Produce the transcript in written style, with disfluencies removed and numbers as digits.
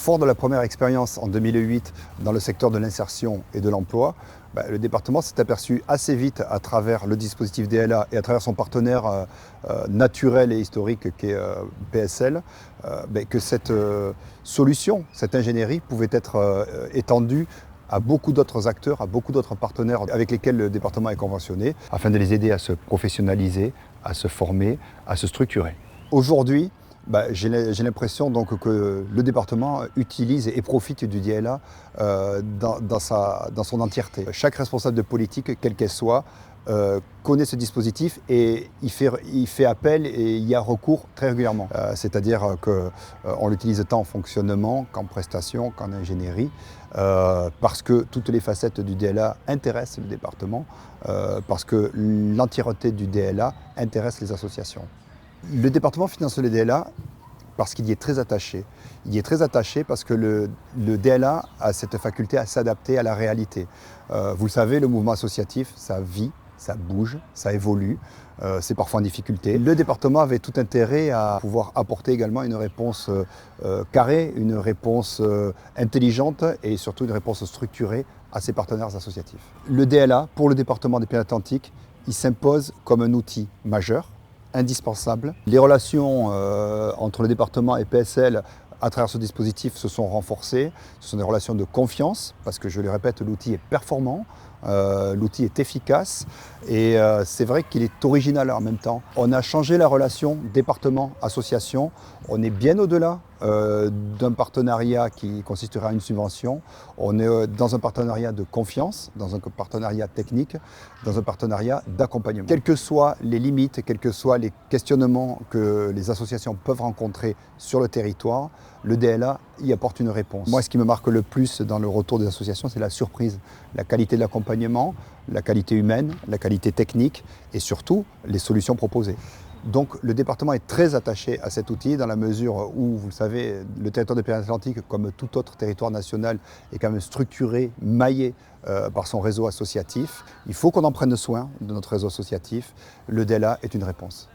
Fort de la première expérience en 2008 dans le secteur de l'insertion et de l'emploi, le département s'est aperçu assez vite à travers le dispositif DLA et à travers son partenaire naturel et historique qui est PSL, que cette solution, cette ingénierie pouvait être étendue à beaucoup d'autres acteurs, à beaucoup d'autres partenaires avec lesquels le département est conventionné, afin de les aider à se professionnaliser, à se former, à se structurer. Aujourd'hui, j'ai l'impression donc que le département utilise et profite du DLA dans son entièreté. Chaque responsable de politique, quelle qu'elle soit, connaît ce dispositif et il fait appel et il y a recours très régulièrement. C'est-à-dire qu'on l'utilise tant en fonctionnement qu'en prestation, qu'en ingénierie, parce que toutes les facettes du DLA intéressent le département, parce que l'entièreté du DLA intéresse les associations. Le département finance le DLA parce qu'il y est très attaché. Il y est très attaché parce que le DLA a cette faculté à s'adapter à la réalité. Vous le savez, le mouvement associatif, ça vit, ça bouge, ça évolue, c'est parfois en difficulté. Le département avait tout intérêt à pouvoir apporter également une réponse carrée, une réponse intelligente et surtout une réponse structurée à ses partenaires associatifs. Le DLA, pour le département des Pyrénées-Atlantiques, il s'impose comme un outil majeur, indispensable. Les relations entre le département et PSL à travers ce dispositif se sont renforcées. Ce sont des relations de confiance parce que, je le répète, l'outil est performant, l'outil est efficace et c'est vrai qu'il est original en même temps. On a changé la relation département-association. On est bien au-delà d'un partenariat qui consisterait à une subvention. On est dans un partenariat de confiance, dans un partenariat technique, dans un partenariat d'accompagnement. Quelles que soient les limites, quels que soient les questionnements que les associations peuvent rencontrer sur le territoire, le DLA y apporte une réponse. Moi, ce qui me marque le plus dans le retour des associations, c'est la surprise, la qualité de l'accompagnement, la qualité humaine, la qualité technique et surtout les solutions proposées. Donc le département est très attaché à cet outil dans la mesure où, vous le savez, le territoire des Pyrénées-Atlantiques, comme tout autre territoire national, est quand même structuré, maillé par son réseau associatif. Il faut qu'on en prenne soin de notre réseau associatif. Le DLA est une réponse.